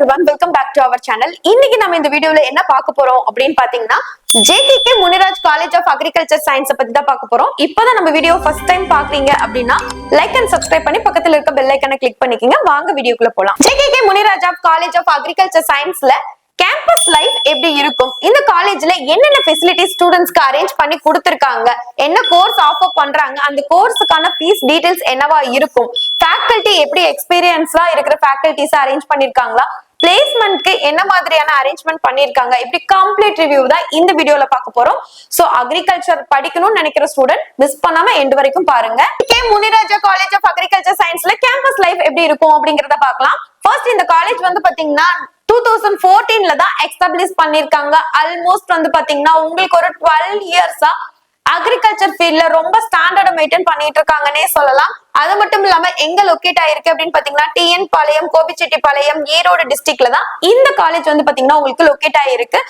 everyone, welcome back to our channel. இன்னைக்கு நம்ம இந்த வீடியோல என்ன பார்க்க போறோம் அப்படின்னு பாத்தீங்கன்னா JKK Muniraj college of agriculture science பத்தி தான் பார்க்க போறோம். இப்போதான் நம்ம வீடியோ ஃபர்ஸ்ட் டைம் பாக்குறீங்க அப்படின்னா லைக் அண்ட் சப்ஸ்கிரைப் பண்ணி பக்கத்துல இருக்க பெல் ஐகானை கிளிக் பண்ணிக்கங்க. வாங்க வீடியோக்குள்ள போலாம். JKK Muniraj college of agriculture சயின்ஸ்ல கேம்பஸ் லைஃப் எப்படி இருக்கும், இந்த காலேஜ்ல என்னென்ன ஃபெசிலிட்டிஸ் ஸ்டூடெண்ட்ஸ்க்கு அரேஞ்ச் பண்ணி கொடுத்திருக்காங்க, என்ன கோர்ஸ் ஆஃபர் பண்றாங்க, அந்த கோர்ஸுக்கான ஃபீஸ் டீடைல்ஸ் என்னவா இருக்கும், ஃபேக்கல்டி எப்படி எக்ஸ்பீரியன்ஸா இருக்கிற ஃபேக்கல்டிஸ் அரேஞ்ச் பண்ணிருக்காங்களா, பிளேஸ்மெண்ட்க்கு என்ன மாதிரியான அரேஞ்ச்மெண்ட் பண்ணிருக்காங்க, இப்படி கம்ப்ளீட் ரிவ்யூ தான் இந்த வீடியோல பார்க்க போறோம். சோ அக்ரிகல்ச்சர் படிக்கணும்னு நினைக்கிற ஸ்டூடெண்ட் மிஸ் பண்ணாம எண்ட் வரைக்கும் பாருங்க. முனிராஜா காலேஜ் ஆஃப் அக்ரிகல்ச்சர் சயின்ஸ்ல கேம்பஸ் லைஃப் எப்படி இருக்கும் அப்படிங்கறத பார்க்கலாம். ஃபர்ஸ்ட் இந்த காலேஜ் வந்து பாத்தீங்கன்னா 2014ல தான் எஸ்டாப்லிஷ் பண்ணிருக்காங்க. ஆல்மோஸ்ட் வந்து பாத்தீங்கன்னா உங்களுக்கு ஒரு 12 இயர்ஸா அக்ரிகல்ச்சர் ஃபீல்ட்ல ரொம்ப ஸ்டாண்டர்ட் மெயின்டைன் பண்ணிட்டு இருக்காங்கன்னே சொல்லலாம். அது மட்டும் இல்லாம எங்க லொகேட் ஆயிருக்கு அப்படின்னு பாத்தீங்கன்னா TN பாளையம், கோபிச்செட்டிப்பாளையம், ஈரோடு டிஸ்ட்ரிக்ட்ல தான் இந்த காலேஜ் வந்து பாத்தீங்கன்னா உங்களுக்கு லொகேட் ஆயிருக்கு.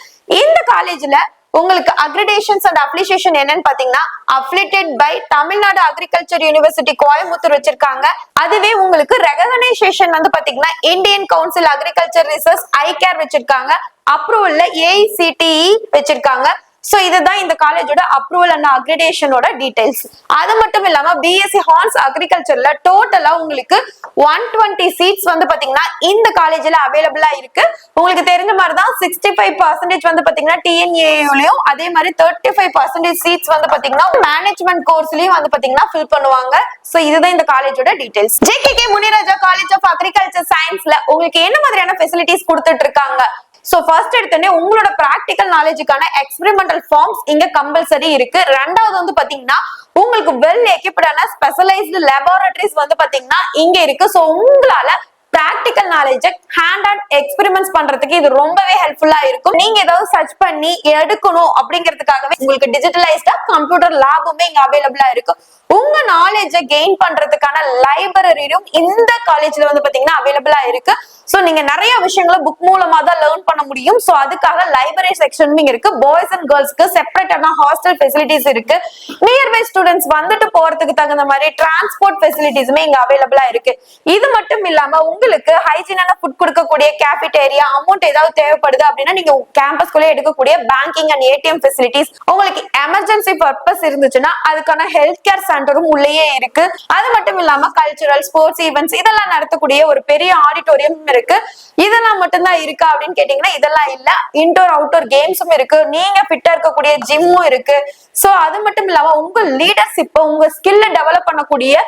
இந்த காலேஜ்ல உங்களுக்கு அக்ரிடேஷன்ஸ் அண்ட் அப்ளிகேஷன் என்னன்னு பாத்தீங்கன்னா affiliated by Tamil Nadu agriculture university Coimbatore வச்சிருக்காங்க. அதுவே உங்களுக்கு ரெகக்னைசேஷன் வந்து பாத்தீங்கன்னா இந்தியன் கவுன்சில் அக்ரிகல்ச்சர் ரிசர்ச் ஐகேர் வச்சிருக்காங்க. அப்ரூவல்ல AICTE வச்சிருக்காங்க. சோ இதுதான் இந்த காலேஜோட அப்ரூவல் அண்ட் அக்ரிடேஷனோட டீடைல்ஸ். அது மட்டும் இல்லாம BSc ஹார்ஸ் அக்ரிகல்ச்சர்ல டோட்டலா உங்களுக்கு 120 சீட்ஸ் வந்து பாத்தீங்கன்னா இந்த காலேஜ்ல அவைலபிளா இருக்கு. உங்களுக்கு தெரிஞ்ச மாதிரி தான் 65% வந்து பாத்தீங்கன்னா TNAUலயும், அதே மாதிரி 35% சீட்ஸ் வந்து பாத்தீங்கன்னா மேனேஜ்மெண்ட் கோர்ஸ்லயும் வந்து பாத்தீங்கன்னா ஃபில் பண்ணுவாங்க. சோ இதுதான் இந்த காலேஜோட details. JKK Muniraja college of agriculture சயின்ஸ்ல உங்களுக்கு என்ன மாதிரியான ஃபெசிலிட்டிஸ் கொடுத்துட்டு இருக்காங்க. சோ ஃபர்ஸ்ட் எடுத்தோடனே உங்களோட பிராக்டிகல் நாலேஜுக்கான எக்ஸ்பெரிமெண்டல் ஃபார்ம்ஸ் இங்க கம்பல்சரி இருக்கு. ரெண்டாவது வந்து பாத்தீங்கன்னா உங்களுக்கு வெல் எக்யூப்டான ஸ்பெஷலைஸ்டு லேபரட்டரிஸ் வந்து பாத்தீங்கன்னா இங்க இருக்கு. சோ உங்களால practical knowledge hand on experiments பண்றதுக்கு இது ரொம்பவே ஹெல்ப்ஃபுல்லா இருக்கும். நீங்க ஏதாவது சர்ச் பண்ணி எடுக்கணும் அப்படிங்கிறதுக்காகவே உங்களுக்கு டிஜிட்டலைஸ்டா கம்ப்யூட்டர் லேபுமே இங்க அவைலபிளா இருக்கு. உங்க நாலேஜ கெயின் பண்றதுக்கான லைப்ரரியும் இந்த காலேஜ்ல வந்து பாத்தீங்கன்னா அவைலபிளா இருக்கு. சோ நீங்க நிறைய விஷயங்களை புக் மூலமா தான் லேர்ன் பண்ண முடியும். சோ அதுக்காக லைப்ரரி செக்ஷன் இருக்கு. பாய்ஸ் அண்ட் கேர்ள்ஸ்க்கு செப்பரேட்டான ஹாஸ்டல் ஃபெசிலிட்டிஸ் இருக்கு. நியர்பை ஸ்டூடெண்ட்ஸ் வந்துட்டு போறதுக்கு தகுந்த மாதிரி டிரான்ஸ்போர்ட் ஃபெசிலிட்டிஸுமே இங்க அவைலபிளா இருக்கு. இது மட்டும் இல்லாம உங்களுக்கு ஹைஜீனான ஃபுட் கொடுக்கக்கூடிய கேஃபிடேரியா, அமௌண்ட் ஏதாவது தேவைப்படுது அப்படின்னா நீங்க கேம்பஸ்குள்ளே எடுக்கக்கூடிய பேங்கிங் அண்ட் ATM ஃபெசிலிட்டிஸ், உங்களுக்கு எமர்ஜென்சி பர்பஸ் இருந்துச்சுன்னா அதுக்கான ஹெல்த் கேர் சென்டரும் உள்ளேயே இருக்கு. அது மட்டும் இல்லாம கல்ச்சுரல், ஸ்போர்ட்ஸ் ஈவெண்ட்ஸ் இதெல்லாம் நடத்தக்கூடிய ஒரு பெரிய ஆடிட்டோரியம் இருக்கு. இதெல்லாம் மட்டும்தான் இருக்கா அப்படின்னு கேட்டீங்கன்னா இதெல்லாம் இல்ல. இன்டோர் அவுட்டோர் கேம்ஸும் இருக்கு. நீங்க ஃபிட்டா இருக்கக்கூடிய ஜிம்மும் இருக்கு. சோ அது மட்டும் இல்லாம உங்க லீடர்ஷிப், உங்க ஸ்கில்ல டெவலப் பண்ணக்கூடிய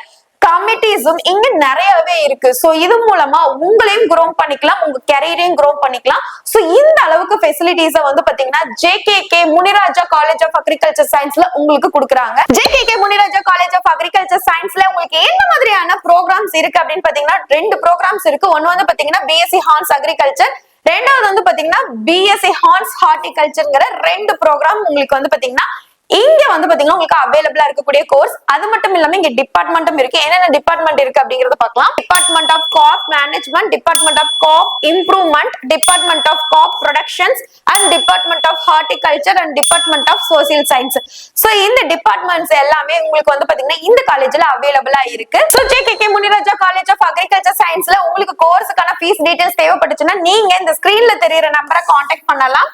கமிட்டிஸும் இங்க நிறையவே இருக்கு. சோ இது மூலமா உங்களையும் க்ரோ பண்ணிக்கலாம், உங்க கெரியரையும் க்ரோ பண்ணிக்கலாம். சோ இந்த அளவுக்கு ஃபெசிலிட்டிஸ வந்து பாத்தீங்கன்னா JKK Muniraja college of agriculture சயின்ஸ்ல உங்களுக்கு கொடுக்குறாங்க. JKK Muniraja college of agriculture சயின்ஸ்ல உங்களுக்கு என்ன மாதிரியான ப்ரோக்ராம்ஸ் இருக்கு அப்படின்னு பாத்தீங்கன்னா 2 ப்ரோக்ராம்ஸ் இருக்கு. ஒன்னு வந்து பாத்தீங்கன்னா BSc ஹார்ஸ் அக்ரிகல்ச்சர், ரெண்டாவது வந்து பாத்தீங்கன்னா BSc ஹார்ஸ் ஹார்டிகல்ச்சர்ங்கிற 2 ப்ரோக்ராம் உங்களுக்கு வந்து பாத்தீங்கன்னா இங்க வந்து பாத்தீங்கன்னா உங்களுக்கு அவைலபிளா இருக்கக்கூடிய கோர்ஸ். அது மட்டும் இல்லாம இங்க டிபார்ட்மெண்ட்டும் இருக்கு. என்னென்ன டிபார்ட்மெண்ட் இருக்கு அப்படிங்கறத பார்க்கலாம். Department of crop management, department of crop improvement, department of crop productions and department of horticulture and department of social science. So இந்த டிபார்ட்மெண்ட்ஸ் எல்லாமே உங்களுக்கு வந்து பாத்தீங்கன்னா இந்த காலேஜ்ல அவைலபிளா இருக்கு. So JKK Muniraja college of agriculture சயின்ஸ்ல உங்களுக்கு கோர்ஸுக்கான ஃபீஸ் டீடைல்ஸ் தேவைப்பட்டுச்சுன்னா நீங்க இந்த ஸ்கிரீன்ல தெரியுற நம்பரை கான்டாக்ட் பண்ணலாம்.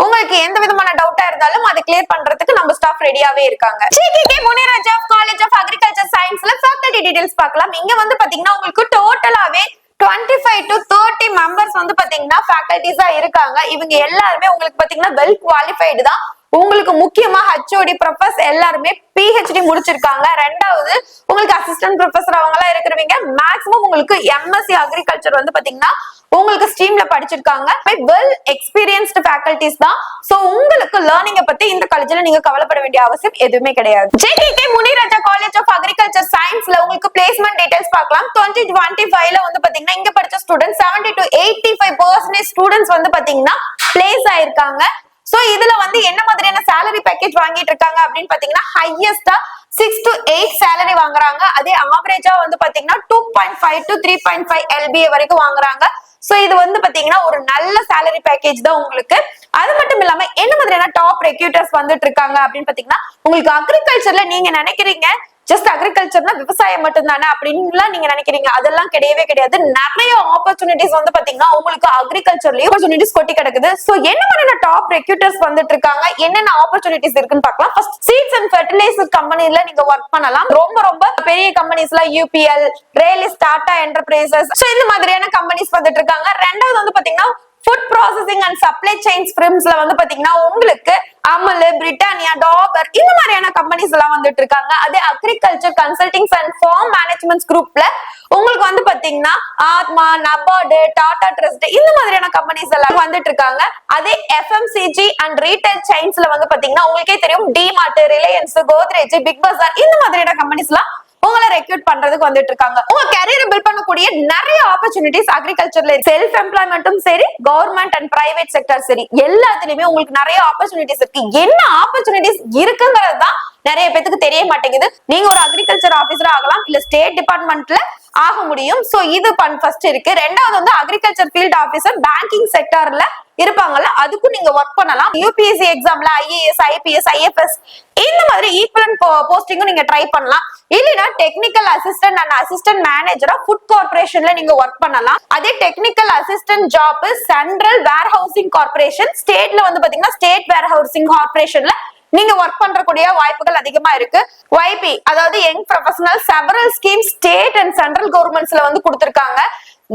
உங்களுக்கு எந்த விதமான டவுட்டா இருந்தாலும் அதை கிளியர் பண்றதுக்கு நம்ம ஸ்டாஃப் ரெடியாவே இருக்காங்க. JKK Muniraja college of agriculture சயின்ஸ்ல ஃபேக்கல்டி டீடைல்ஸ் பார்க்கலாம். இங்க வந்து பாத்தீங்கன்னா உங்களுக்கு டோட்டலாவே 25 to 30 மெம்பர்ஸ் வந்து பாத்தீங்கன்னா ஃபேக்கல்டிஸா இருக்காங்க. இவங்க எல்லாருமே உங்களுக்கு பாத்தீங்கன்னா வெல் குவாலிஃபைடு தான். உங்களுக்கு முக்கியமா HOD ப்ரொஃபசர் எல்லாருமே PhD முடிச்சிருக்காங்க. ரெண்டாவது உங்களுக்கு அசிஸ்டன்ட் ப்ரொஃபசர் அவங்க எல்லாம் இருக்கிறவங்க மேக்ஸிமம் உங்களுக்கு MSc அக்ரிகல்ச்சர் வந்து பாத்தீங்கன்னா உங்களுக்கு ஸ்ட்ரீம்ல படிச்சிருக்காங்க. வெல் எக்ஸ்பீரியன்ஸ்டு ஃபேக்கல்டிஸ் தான். சோ உங்களுக்கு லேர்னிங்க பத்தி இந்த காலேஜ்ல நீங்க கவலைப்பட வேண்டிய அவசியம் எதுவுமே கிடையாது. JKK Muniraja college of agriculture சயின்ஸ்ல உங்களுக்கு பிளேஸ்மெண்ட் டீடைல்ஸ் பார்க்கலாம். 2025ல வந்து பாத்தீங்கன்னா இங்க படிச்ச ஸ்டூடெண்ட்ஸ் 70 to 85% ஸ்டூடெண்ட்ஸ் வந்து பாத்தீங்கன்னா பிளேஸ் ஆயிருக்காங்க. சோ இதுல வந்து என்ன மாதிரியான salary பேக்கேஜ் வாங்கிட்டு இருக்காங்க அப்படின்னு பாத்தீங்கன்னா ஹையஸ்டா 6 to 8 salary வாங்குறாங்க. அதே ஆவரேஜா வந்து பாத்தீங்கன்னா 2.5 to 3.5 LBA வரைக்கும் வாங்குறாங்க. சோ இது வந்து பாத்தீங்கன்னா ஒரு நல்ல salary பேக்கேஜ் தான் உங்களுக்கு. அது மட்டும் இல்லாம என்ன மாதிரியான டாப் ரெக்ரூட்டர்ஸ் வந்துட்டு இருக்காங்க அப்படின்னு பாத்தீங்கன்னா உங்களுக்கு அக்ரிகல்ச்சர்ல நீங்க நினைக்கிறீங்க ஜஸ்ட் அக்ரிகல்ச்சர்னா விவசாயம் மட்டும் தானே அப்படின்னு நீங்க நினைக்கிறீங்க. அதெல்லாம் கிடையவே கிடையாது. நிறைய ஆப்பர்ச்சுனிட்டிஸ் வந்து பாத்தீங்கன்னா உங்களுக்கு அக்ரிகல்ச்சர்லயும் ஆப்பர்ச்சுனிட்டிஸ் கொட்டி கிடக்குது. சோ என்ன மாதிரியான டாப் ரெக்ரூட்டர்ஸ் வந்துட்டு இருக்காங்க, என்னென்ன ஆப்பர்ச்சுனிட்டிஸ் இருக்குன்னு பார்க்கலாம். ஃபர்ஸ்ட் சீட்ஸ் அண்ட் ஃபெர்டிலைசர் கம்பெனில நீங்க ஒர்க் பண்ணலாம். ரொம்ப ரொம்ப பெரிய கம்பெனிஸ்ல UPL, Rallis, Tata enterprises, so இந்த மாதிரியான கம்பெனிஸ் வந்துட்டு இருக்காங்க. ரெண்டாவது வந்து பாத்தீங்கன்னா food processing and supply chains ஃபிர்ம்ஸ்ல வந்து பாத்தீங்கன்னா உங்களுக்கு அமுல், பிரிட்டானியா, டாபர் இந்த மாதிரியான கம்பெனிஸ் எல்லாம் வந்துட்டு இருக்காங்க. அதே agriculture consultings and form management குரூப்ல உங்களுக்கு வந்து பாத்தீங்கன்னா ஆத்மா, நபார்டு, டாடா ட்ரஸ்ட் இந்த மாதிரியான கம்பெனிஸ் எல்லாம் வந்துட்டு இருக்காங்க. அதே FMCG அண்ட் ரீட்டைல் செயின்ஸ்ல வந்து பாத்தீங்கன்னா உங்களுக்கே தெரியும் டிமார்ட், ரிலையன்ஸ், கோத்ரேஜ், பிக் பஜார் இந்த மாதிரியான கம்பெனிஸ் எல்லாம் உங்களை ரெக்ரூட் பண்றதுக்கு வந்துட்டு இருக்காங்க. உங்க கேரியரை பில்ட் பண்ணக்கூடிய நிறைய ஆப்பர்ச்சுனிட்டிஸ் அக்ரிகல்ச்சர்ல செல்ஃப் எம்ப்ளாய்மெண்ட்டும் சரி, கவர்மெண்ட் அண்ட் பிரைவேட் செக்டர் சரி, எல்லாத்துலயுமே உங்களுக்கு நிறைய ஆப்பர்ச்சுனிட்டிஸ் இருக்கு. என்ன ஆப்பர்ச்சுனிட்டிஸ் இருக்குங்கிறது தான் நிறைய பேருக்கு தெரிய மாட்டேங்குது. நீங்க ஒரு அக்ரிகல்ச்சர் ஆபீசர் ஆகலாம், இல்ல ஸ்டேட் டிபார்ட்மெண்ட்ல ஆக முடியும். சோ இது ஃபர்ஸ்ட் இருக்கு. ரெண்டாவது வந்து அக்ரிகல்ச்சர் ஃபீல்ட் ஆபீசர் பேங்கிங் செக்டர்ல இருப்பாங்கல்ல, அதுக்கும் நீங்க ஒர்க் பண்ணலாம். UPSC எக்ஸாம்ல IAS, IPS, IFS இந்த மாதிரி ஈக்குவலன்ட் போஸ்டிங்கும் நீங்க ட்ரை பண்ணலாம். இல்லனா டெக்னிக்கல் அசிஸ்டன்ட் அண்ட் அசிஸ்டன்ட் மேனேஜரா ஃபுட் கார்ப்பரேஷன்ல நீங்க ஒர்க் பண்ணலாம். அதே technical assistant job central warehousing corporation, ஸ்டேட்ல வந்து பாத்தீங்கன்னா ஸ்டேட் வேர் ஹவுசிங் கார்ப்பரேஷன்ல நீங்க ஒர்க் பண்றக்கூடிய வாய்ப்புகள் அதிகமா இருக்கு. YP அதாவது young professional several scheme state and central கவர்மெண்ட்ஸ்ல வந்து கொடுத்திருக்காங்க.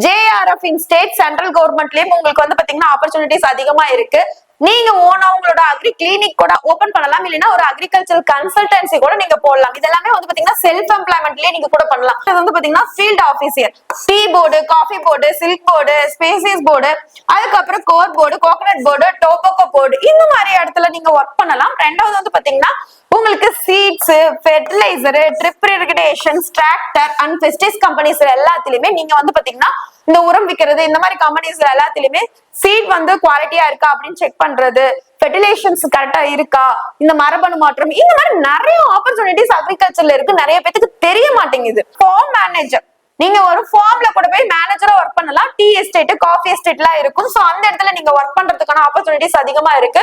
JRF இன் ஸ்டேட் சென்ட்ரல் கவர்மெண்ட்லயும் உங்களுக்கு வந்து பாத்தீங்கன்னா ஆப்பர்ச்சுனிட்டிஸ் அதிகமா இருக்கு. நீங்க ஓனா உங்களோட அக்ரி கிளினிக் கூட ஓபன் பண்ணலாம், இல்லைன்னா ஒரு அக்ரிகல்ச்சர் கன்சல்டன்சி கூட நீங்க போடலாம். இதெல்லாமே வந்து பாத்தீங்கன்னா செல்ஃப் எம்ப்ளாய்மெண்ட்லயே நீங்க கூட பண்ணலாம். இது வந்து பாத்தீங்கன்னா field officer, tea board, coffee board, silk board, spices board, அதுக்கப்புறம் coir board, coconut board, tobacco board இந்த மாதிரி இடத்துல நீங்க ஒர்க் பண்ணலாம். ரெண்டாவது வந்து பாத்தீங்கன்னா உங்களுக்கு seeds, fertiliser, drip irrigation, tractor and pesticides companies எல்லாத்துலயுமே நீங்க வந்து பாத்தீங்கன்னா இந்த உரம் விக்கிறது இந்த மாதிரி கம்பெனிஸ் எல்லாத்துலயுமே சீட் வந்து குவாலிட்டியா இருக்கா அப்படின்னு செக் பண்றது, ஃபெர்டிலைசேஷன்ஸ் கரெக்டா இருக்கா, இந்த மரபணு மாற்றம் இந்த மாதிரி நிறைய ஆப்பர்ச்சுனிட்டிஸ் அக்ரிகல்ச்சர்ல இருக்கு. நிறைய பேருக்கு தெரிய மாட்டேங்குது. ஃபார்ம் மேனேஜர், நீங்க ஒரு ஃபார்ம்ல கூட போய் மேனேஜரா ஒர்க் பண்ணலாம். டீ எஸ்டேட், காஃபி எஸ்டேட்லாம் இருக்கும். சோ அந்த இடத்துல நீங்க ஒர்க் பண்றதுக்கான ஆப்பர்ச்சுனிட்டிஸ் அதிகமா இருக்கு.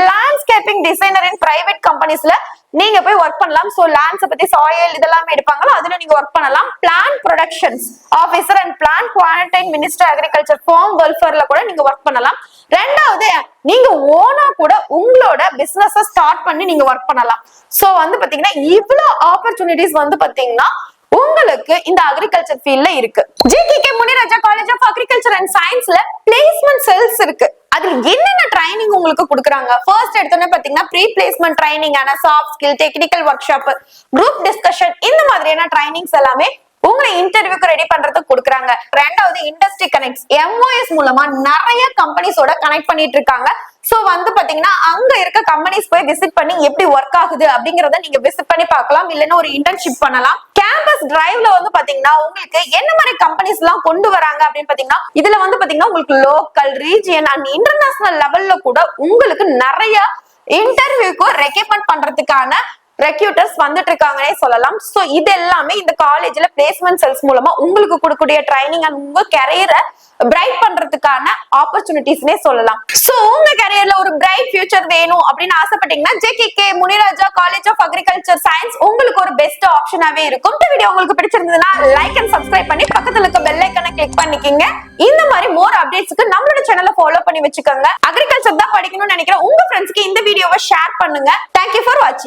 லேண்ட்ஸ்கேப்பிங் டிசைனர் இன் பிரைவேட் கம்பெனிஸ்ல நீங்க போய் ஒர்க் பண்ணலாம். சோ லேண்ட்ஸ் பத்தி சாயில் இதெல்லாம் எடுப்பாங்களோ அதுல நீங்க ஒர்க் பண்ணலாம். Plant productions officer and plant quarantine minister agriculture farm வெல்ஃபேர்ல கூட நீங்க ஒர்க் பண்ணலாம். ரெண்டாவது நீங்க ஓனா கூட உங்களோட பிசினஸ் ஸ்டார்ட் பண்ணி நீங்க ஒர்க் பண்ணலாம். சோ வந்து பாத்தீங்கன்னா இவ்வளவு ஆப்பர்ச்சுனிட்டிஸ் வந்து பாத்தீங்கன்னா உங்களுக்கு இந்த அக்ரிகல்ச்சர் ஃபீல்ட்ல இருக்கு. JKK Muniraja college of agriculture and சயின்ஸ்ல பிளேஸ்மெண்ட் செல்ஸ் இருக்கு. அதுல என்னென்ன ட்ரைனிங் உங்களுக்கு கொடுக்குறாங்க? ஃபர்ஸ்ட் எடுத்தோன்னே பாத்தீங்கன்னா ப்ரீ பிளேஸ்மெண்ட் ட்ரைனிங் ஆன soft skill, technical workshop, group discussion இந்த மாதிரியான ட்ரைனிங்ஸ் எல்லாமே உங்களை இன்டர்வியூக்கு ரெடி பண்றதுக்கு கொடுக்குறாங்க. ரெண்டாவது இண்டஸ்ட்ரி கனெக்ட்ஸ், MOS மூலமா நிறைய கம்பெனிஸோட கனெக்ட் பண்ணிட்டு இருக்காங்க. சோ வந்து பாத்தீங்கன்னா அங்க இருக்க கம்பெனிஸ் போய் விசிட் பண்ணி எப்படி ஒர்க் ஆகுது அப்படிங்கறத நீங்க விசிட் பண்ணி பார்க்கலாம், இல்லைன்னா ஒரு இன்டர்ன்ஷிப் பண்ணலாம். கேம்பஸ் டிரைவ்ல வந்து பாத்தீங்கன்னா உங்களுக்கு என்ன மாதிரி கம்பெனிஸ் எல்லாம் கொண்டு வராங்க அப்படின்னு பாத்தீங்கன்னா இதுல வந்து பாத்தீங்கன்னா உங்களுக்கு லோக்கல், ரீஜியன் அண்ட் இன்டர்நேஷனல் லெவல்ல கூட உங்களுக்கு நிறைய இன்டர்வியூக்கு ரெக்கமெண்ட் பண்றதுக்கான ரெக்ரூட்டர்ஸ் வந்துட்டு இருக்காங்கன்னே சொல்லலாம். சோ இது எல்லாமே இந்த காலேஜ்ல பிளேஸ்மெண்ட் செல்ஸ் மூலமா உங்களுக்கு கொடுக்கக்கூடிய ட்ரைனிங் அண்ட் உங்க கரியரை பிரைட் பண்றதுக்கான ஆப்பர்ச்சுனிட்டிஸ்னே சொல்லலாம். சோ உங்க கரியர்ல ஒரு பிரைட் ஃபியூச்சர் வேணும் அப்படின்னு ஆசைப்பட்டீங்கன்னா JKK Muniraja college of agriculture science உங்களுக்கு ஒரு பெஸ்ட் ஆப்ஷனாவே இருக்கும். இந்த வீடியோ உங்களுக்கு பிடிச்சிருந்ததுன்னா லைக் அண்ட் சப்ஸ்கிரைப் பண்ணி பக்கத்துல இருக்க பெல் ஐகானை கிளிக் பண்ணிக்கங்க. இந்த மாதிரி மோர் அப்டேட்ஸ்க்கு நம்மளோட சேனலை ஃபாலோ பண்ணி வச்சுக்கோங்க. அக்ரிகல்ச்சர் தான் படிக்கணும்னு நினைக்கிற உங்க ஃப்ரெண்ட்ஸ்க்கு இந்த வீடியோவை ஷேர் பண்ணுங்க. தேங்க்யூ ஃபார் வாட்சிங்.